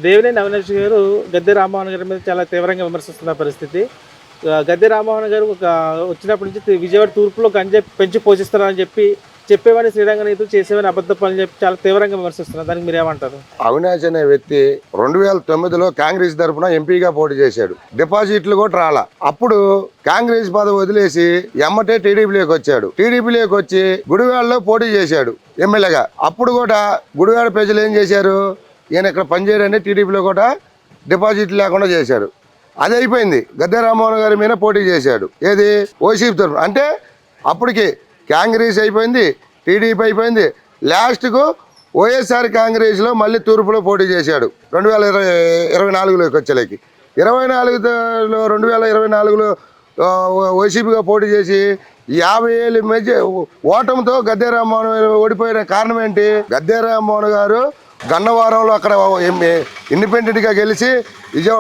దేవినేని అవినాష్ గారు గద్దె రామ్మోహన్ గారి మీద చాలా తీవ్రంగా విమర్శిస్తున్న పరిస్థితి. గద్దె రామ్మోహన్ గారు వచ్చినప్పటి నుంచి విజయవాడ తూర్పులో గంజాయి పెంచి పోషిస్తున్నారని చెప్పేవాడిని శ్రీరంగ నీతులు, చేసేవాడిని అబద్ధ పనులు చెప్పి చాలా తీవ్రంగా విమర్శిస్తున్నారు. దానికి మీరేమంటారు? అవినాష్ అనే వ్యక్తి 2009లో కాంగ్రెస్ తరఫున ఎంపీగా పోటీ చేశాడు. డిపాజిట్లు కూడా రాలా. అప్పుడు కాంగ్రెస్ పదవి వదిలేసి ఎమ్మటే టీడీపీలోకి వచ్చాడు. టీడీపీలోకి వచ్చి గుడివాడలో పోటీ చేశాడు ఎమ్మెల్యేగా. అప్పుడు కూడా గుడివాడ ప్రజలు ఏం చేశారు, ఈయన ఇక్కడ పనిచేయడని టీడీపీలో కూడా డిపాజిట్ లేకుండా చేశారు. అది అయిపోయింది. గద్దె రామ్మోహన్ గారి మీద పోటీ చేశాడు. ఏది వైసీపీ తరఫున. అంటే అప్పటికి కాంగ్రెస్ అయిపోయింది, టీడీపీ అయిపోయింది. లాస్ట్కు వైఎస్ఆర్ కాంగ్రెస్లో మళ్ళీ తూర్పులో పోటీ చేశాడు 2024లోకి వచ్చేలేకి. 2024లో వైసీపీగా పోటీ చేసి 50,000 మధ్య ఓటమితో గద్దె రామ్మోహన్ ఓడిపోయిన కారణం ఏంటి? గద్దె రామ్మోహన్ గారు గన్నవరంలో అక్కడ ఇండిపెండెంట్గా గెలిచి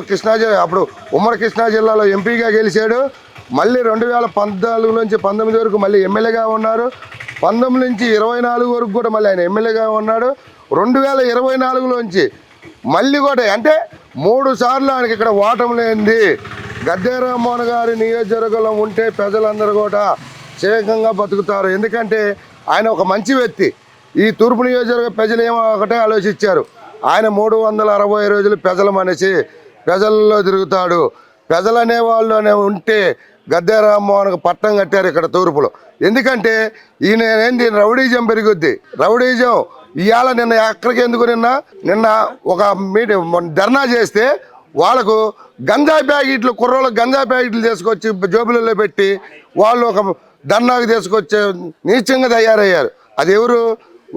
కృష్ణా జిల్లా, అప్పుడు ఉమ్మడి కృష్ణా జిల్లాలో ఎంపీగా గెలిచాడు. మళ్ళీ 2014 నుంచి 19 వరకు మళ్ళీ ఎమ్మెల్యేగా ఉన్నారు. 19 నుంచి 24 వరకు కూడా మళ్ళీ ఆయన ఎమ్మెల్యేగా ఉన్నాడు. 2024లోంచి మళ్ళీ కూడా అంటే 3 సార్లు ఆయనకి ఇక్కడ ఓటమి లేనిది. గద్దె రామ్మోహన్ గారి నియోజకవర్గంలో ఉంటే ప్రజలందరూ కూడా క్షేమంగా బతుకుతారు. ఎందుకంటే ఆయన ఒక మంచి వ్యక్తి. ఈ తూర్పు నియోజకవర్గ ప్రజలు ఏమో ఒకటే ఆలోచించారు, ఆయన 360 రోజులు ప్రజల మనిషి, ప్రజల్లో తిరుగుతాడు. ప్రజలు అనేవాళ్ళు ఉంటే గద్దె రామ్మోహన్కి పట్టం కట్టారు ఇక్కడ తూర్పులో. ఎందుకంటే ఈయన ఏంది, రౌడీజం పెరుగుద్ది. రౌడీజం ఇవాళ నిన్న ఎక్కడికి ఎందుకు నిన్న ఒక ధర్నా చేస్తే వాళ్ళకు గంజాయి ప్యాకెట్లు, కుర్రోళ్ళకి గంజాయి ప్యాకెట్లు తీసుకొచ్చి జోబులలో పెట్టి వాళ్ళు ఒక ధర్నాకు తీసుకొచ్చే నీచంగా తయారయ్యారు. అది ఎవరు?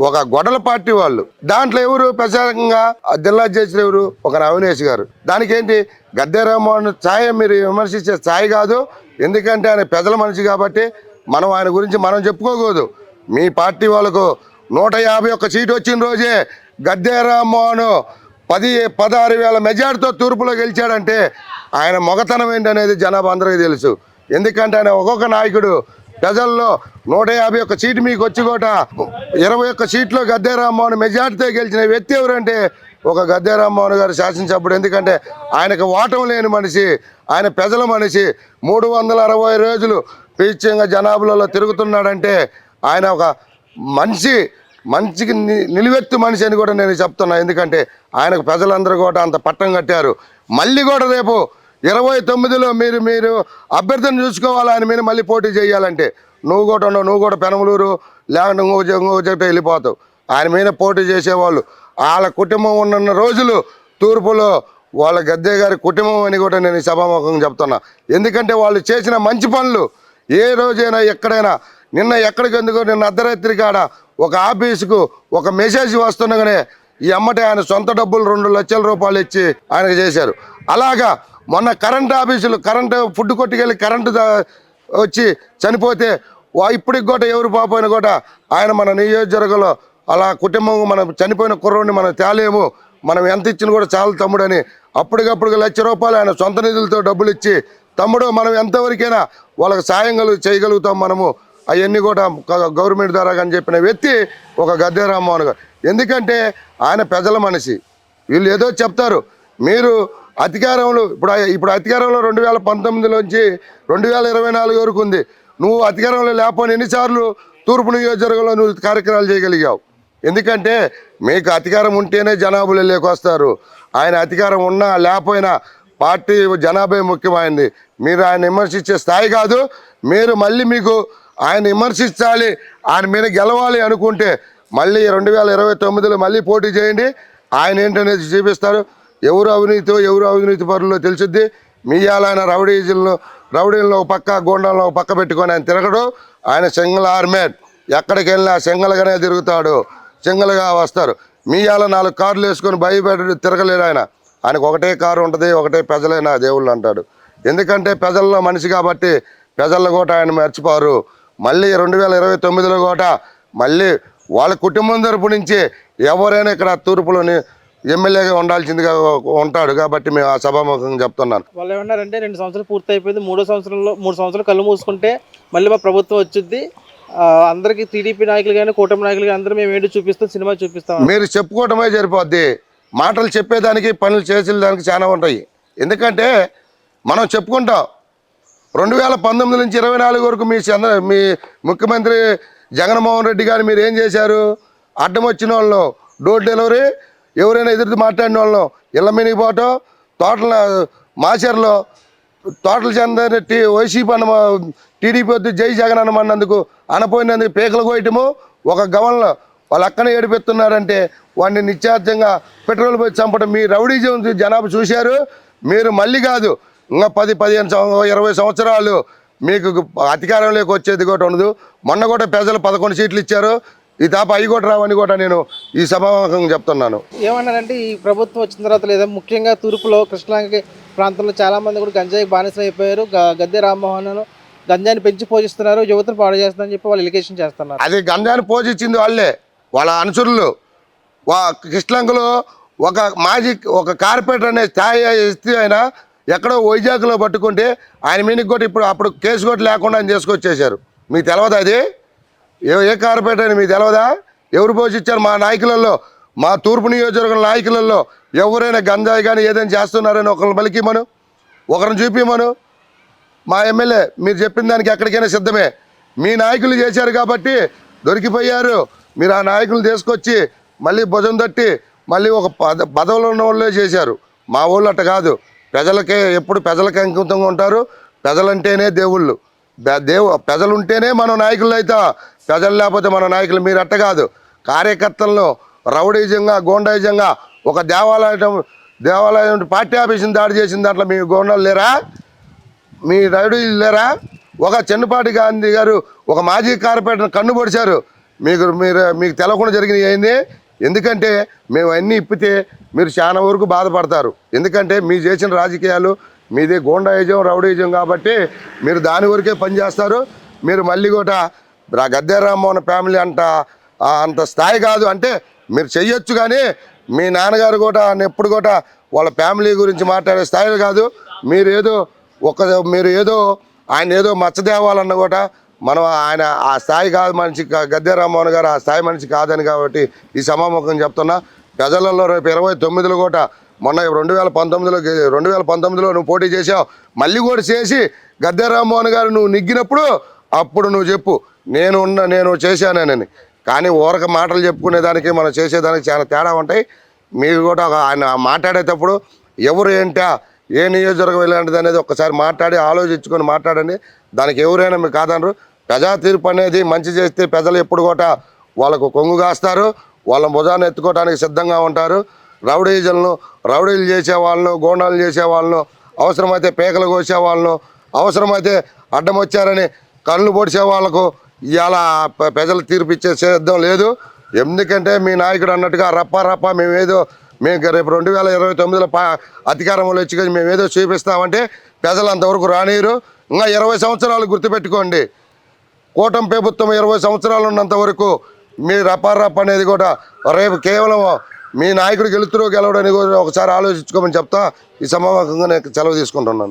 ఒక గొడవల పార్టీ వాళ్ళు. దాంట్లో ఎవరు ప్రచారంగా జిల్లా అధ్యక్షులు ఎవరు? ఒక అవినాష్ గారు. దానికి ఏంటి, గద్దె రామ్మోహన్ ఛాయ మీరు విమర్శించే ఛాయ్ కాదు. ఎందుకంటే ఆయన ప్రజల మనిషి కాబట్టి మనం ఆయన గురించి మనం చెప్పుకోకూడదు. మీ పార్టీ వాళ్ళకు 151 సీటు వచ్చిన రోజే గద్దె రామ్మోహన్ 16,000 మెజార్టీతో తూర్పులో గెలిచాడంటే ఆయన మొగతనం ఏంటనేది జనాభా అందరికీ తెలుసు. ఎందుకంటే ఆయన ఒక్కొక్క నాయకుడు ప్రజల్లో 151 సీటు మీకు వచ్చి కూడా 21 సీట్లో గద్దె రామ్మోహన్ మెజార్టీతో గెలిచిన వ్యక్తి ఎవరంటే ఒక గద్దె రామ్మోహన్ గారు శాసనసభ్యుడు. ఎందుకంటే ఆయనకు ఓటమి లేని మనిషి, ఆయన ప్రజల మనిషి. 360 రోజులు పీచ్యంగా జనాభాలలో తిరుగుతున్నాడంటే ఆయన ఒక మంచికి నిలువెత్తు మనిషి అని కూడా నేను చెప్తున్నా. ఎందుకంటే ఆయనకు ప్రజలందరూ కూడా అంత పట్టం కట్టారు. మళ్ళీ కూడా రేపు 29లో మీరు అభ్యర్థిని చూసుకోవాలి. ఆయన మీద మళ్ళీ పోటీ చేయాలంటే నువ్వు కూడా ఉండవు, నువ్వు కూడా పెనమలూరు లేకుంటే ఇంకో చెట్టు వెళ్ళిపోతావు. ఆయన మీద పోటీ చేసేవాళ్ళు వాళ్ళ కుటుంబం ఉన్న రోజులు తూర్పులో వాళ్ళ గద్దె గారి కుటుంబం అని కూడా నేను సభాముఖంగా చెప్తున్నా. ఎందుకంటే వాళ్ళు చేసిన మంచి పనులు ఏ రోజైనా ఎక్కడైనా, నిన్న ఎక్కడికి ఎందుకు, నిన్న అర్ధరాత్రి కాడ ఒక ఆఫీసుకు ఒక మెసేజ్ వస్తుండగానే ఈ అమ్మటే ఆయన సొంత డబ్బులు 2 లక్షల రూపాయలు ఇచ్చి ఆయనకు చేశారు. అలాగా మొన్న కరెంటు ఆఫీసులు, కరెంటు ఫుడ్ కొట్టుకెళ్ళి కరెంటు వచ్చి చనిపోతే ఇప్పటికి కూడా ఎవరు పాపోయినా కూడా ఆయన మన నియోజకవర్గంలో అలా కుటుంబం, మనం చనిపోయిన కుర్రోడిని మనం తేలేము, మనం ఎంత ఇచ్చినా కూడా చాలు తమ్ముడని అప్పటికప్పుడు ₹1,00,000 ఆయన సొంత నిధులతో డబ్బులు ఇచ్చి, తమ్ముడు మనం ఎంతవరకైనా వాళ్ళకి సాయం చేయగలుగుతాం మనము, అవన్నీ కూడా గవర్నమెంట్ ద్వారా అని చెప్పిన వ్యక్తి ఒక గద్దె రామ్మోహన్ గారు. ఎందుకంటే ఆయన ప్రజల మనిషి. వీళ్ళు ఏదో చెప్తారు, మీరు అధికారంలో ఇప్పుడు అధికారంలో 2019 2024 వరకు ఉంది. నువ్వు అధికారంలో లేకపోయినా ఎన్నిసార్లు తూర్పు నియోజకవర్గంలో నువ్వు కార్యక్రమాలు చేయగలిగావు? ఎందుకంటే మీకు అధికారం ఉంటేనే జనాభాలు లేకొస్తారు. ఆయన అధికారం ఉన్నా లేకపోయినా పార్టీ జనాభా ముఖ్యమైంది. మీరు ఆయన విమర్శించే స్థాయి కాదు. మీరు మళ్ళీ మీకు ఆయన విమర్శించాలి, ఆయన మీద గెలవాలి అనుకుంటే మళ్ళీ 2029లో మళ్ళీ పోటీ చేయండి. ఆయన ఏంటనేది చూపిస్తారు. ఎవరు అవినీతి పరుల్లో తెలుసుద్ది. మీయాలైన రౌడీలను ఒక పక్క, గోండాలను ఒక పక్క పెట్టుకొని ఆయన తిరగడు. ఆయన సింగిల్ ఆర్మేడ్, ఎక్కడికి వెళ్ళినా సింగల్గానే తిరుగుతాడు, సింగల్గా వస్తారు. మీయాల 4 కార్లు వేసుకొని భయపెట్టి తిరగలేడు ఆయన. ఆయనకు ఒకటే కారు ఉంటుంది, ఒకటే ప్రజలైన దేవుళ్ళు అంటాడు. ఎందుకంటే ప్రజల్లో మనిషి కాబట్టి ప్రజల్లో కూడా ఆయన మర్చిపోరు. మళ్ళీ 2029లో కూడా మళ్ళీ వాళ్ళ కుటుంబం తరపు నుంచి ఎవరైనా ఇక్కడ తూర్పులోని ఎమ్మెల్యేగా ఉండాల్సిందిగా ఉంటాడు. కాబట్టి మేము ఆ సభాముఖంగా చెప్తున్నాను. వాళ్ళు ఏమన్నారంటే 2 సంవత్సరాలు పూర్తి అయిపోయింది, 3 సంవత్సరాలు కళ్ళు మూసుకుంటే మళ్ళీ మా ప్రభుత్వం వచ్చింది, అందరికి టీడీపీ నాయకులు కానీ కూటమి నాయకులు కానీ అందరూ మేము ఏంటి చూపిస్తాం, సినిమా చూపిస్తాం. మీరు చెప్పుకోవటమే సరిపోద్ది. మాటలు చెప్పేదానికి పనులు చేసేదానికి చాలా ఉంటాయి. ఎందుకంటే మనం చెప్పుకుంటాం 2019 నుంచి 24 వరకు మీ ముఖ్యమంత్రి జగన్మోహన్ రెడ్డి గారు మీరు ఏం చేశారు? అడ్డం వచ్చిన వాళ్ళు డోర్ డెలివరీ, ఎవరైనా ఎదురు మాట్లాడిన వాళ్ళు ఇళ్ళ మినిగిపోవటం, తోటల మాచర్లో తోటల చందని వైసీపీ అన్న టీడీపీ వద్దు జై జగన్ అనమన్నందుకు అనపోయినందుకు పీకలు కోయటము, ఒక గవర్నలో వాళ్ళు అక్కనే ఏడిపెడుతున్నారంటే వాడిని నిశ్చార్థంగా పెట్రోల్ పోయి చంపడం. మీ రౌడీజం జనాభా చూశారు. మీరు మళ్ళీ కాదు ఇంకా 10-15-20 సంవత్సరాలు మీకు అధికారంలోకి వచ్చేది కూడా ఉండదు. మొన్న కూడా ప్రజలు 11 సీట్లు ఇచ్చారు. ఈ తాప అవి కూడా రావని కూడా నేను ఈ సభాముఖంగా చెప్తున్నాను. ఏమన్నారంటే ఈ ప్రభుత్వం వచ్చిన తర్వాత లేదా ముఖ్యంగా తూర్పులో కృష్ణలంక ప్రాంతంలో చాలామంది కూడా గంజాయి బానిసలు అయిపోయారు. గద్దె రామ్మోహన్ గంజాయిని పెంచి పోషిస్తున్నారు, యువతను పాడు చేస్తున్నారని చెప్పి వాళ్ళు ఎలిగేషన్ చేస్తున్నారు. అది గంజాయిని పోషించింది వాళ్ళే, వాళ్ళ అనుచరులు. కృష్ణలంకలో ఒక కార్పొరేటర్ అనే స్థాయి ఇస్తే ఆయన ఎక్కడో వైజాగ్లో పట్టుకుంటే ఆయన మీనికి కూడా అప్పుడు కేసు కూడా లేకుండా ఆయన చేసుకొచ్చేసారు. మీకు తెలియదా అది? ఏ కార్పొరేటర్ అని మీకు తెలియదా? ఎవరు పోషించారు? మా నాయకులలో, మా తూర్పు నియోజకవర్గం నాయకులలో ఎవరైనా గంజాయి కానీ ఏదైనా చేస్తున్నారని ఒకరిని పలికిమను, ఒకరిని చూపిమను. మా ఎమ్మెల్యే మీరు చెప్పిన దానికి ఎక్కడికైనా సిద్ధమే. మీ నాయకులు చేశారు కాబట్టి దొరికిపోయారు. మీరు ఆ నాయకులు తీసుకొచ్చి మళ్ళీ భుజం తట్టి మళ్ళీ ఒక పదవులు ఉన్న వాళ్ళే చేశారు. మా వాళ్ళు అట్ట కాదు. ఎప్పుడు ప్రజలకే అంకితంగా ఉంటారు. ప్రజలంటేనే దేవుళ్ళు. ప్రజలు ఉంటేనే మనం నాయకులు అవుతా. ప్రజలు లేకపోతే మన నాయకులు. మీరు అట్ట కాదు. కార్యకర్తలను రౌడీజంగా గోండాయిజంగా ఒక దేవాలయం పార్టీ ఆఫీసుని దాడి చేసిన దాంట్లో మీ గోండాలు లేరా? మీ రౌడీలు లేరా? ఒక చెన్నపాటి గాంధీ గారు ఒక మాజీ కార్పొరేటర్ కన్ను పొడిచారు. మీకు తెలవకుండా జరిగినవి అయింది. ఎందుకంటే మేము అన్నీ ఇప్పితే మీరు చాలా వరకు బాధపడతారు. ఎందుకంటే మీరు చేసిన రాజకీయాలు మీది గోండాయిజం రౌడీజం కాబట్టి మీరు దాని వరకే పనిచేస్తారు. మీరు మళ్ళీ కూడా గద్దె రామ్మోహన్ ఫ్యామిలీ అంత స్థాయి కాదు. అంటే మీరు చెయ్యొచ్చు కానీ మీ నాన్నగారు కూడా ఎప్పుడు కూడా వాళ్ళ ఫ్యామిలీ గురించి మాట్లాడే స్థాయిలో కాదు. మీరు ఏదో ఆయన ఏదో మచ్చదేవాలన్న కూడా మనం ఆయన ఆ స్థాయి కాదు మనిషి. గద్దె రామ్మోహన్ గారు ఆ స్థాయి మనిషి కాదని కాబట్టి ఈ సమాముఖం చెప్తున్నా. ప్రజలలో రేపు 29లో కూడా మొన్న 2019లో నువ్వు పోటీ చేసావు. మళ్ళీ కూడా చేసి గద్దె రామ్మోహన్ గారు నువ్వు నెగ్గినప్పుడు అప్పుడు నువ్వు చెప్పు నేను చేశానని. కానీ ఊరక మాటలు చెప్పుకునేదానికి మనం చేసేదానికి చాలా తేడా ఉంటాయి. మీరు కూడా ఆయన మాట్లాడేటప్పుడు ఎవరు ఏంటా ఏ నియోజకవర్గం ఇలాంటిది అనేది ఒక్కసారి మాట్లాడి ఆలోచించుకొని మాట్లాడండి. దానికి ఎవరైనా మీకు కాదనరు. ప్రజా తీర్పు అనేది మంచి చేస్తే ప్రజలు ఎప్పుడు కూడా వాళ్ళకు కొంగు కాస్తారు. వాళ్ళ భుజాన్ని ఎత్తుకోవడానికి సిద్ధంగా ఉంటారు. రౌడీలు చేసేవాళ్ళను గోండాలు చేసేవాళ్ళను అవసరమైతే పేకలు కోసేవాళ్ళను అవసరమైతే అడ్డం వచ్చారని కళ్ళు పొడిచే వాళ్ళకు ఇవాళ ప్రజలు తీర్పు ఇచ్చే సిద్ధం లేదు. ఎందుకంటే మీ నాయకుడు అన్నట్టుగా రప్ప మేము రేపు 2029లో అధికారంలో వచ్చి మేమేదో చూపిస్తామంటే ప్రజలు అంతవరకు రానియరు. ఇంకా 20 సంవత్సరాలు గుర్తుపెట్టుకోండి. కూటమి ప్రభుత్వం 20 సంవత్సరాలు ఉన్నంత వరకు మీ రప్ప అనేది కూడా రేపు కేవలం మీ నాయకుడు గెలుతురో గెలవడని ఒకసారి ఆలోచించుకోమని చెప్తా. ఈ సమావేశంగా నేను సెలవు తీసుకుంటున్నాను.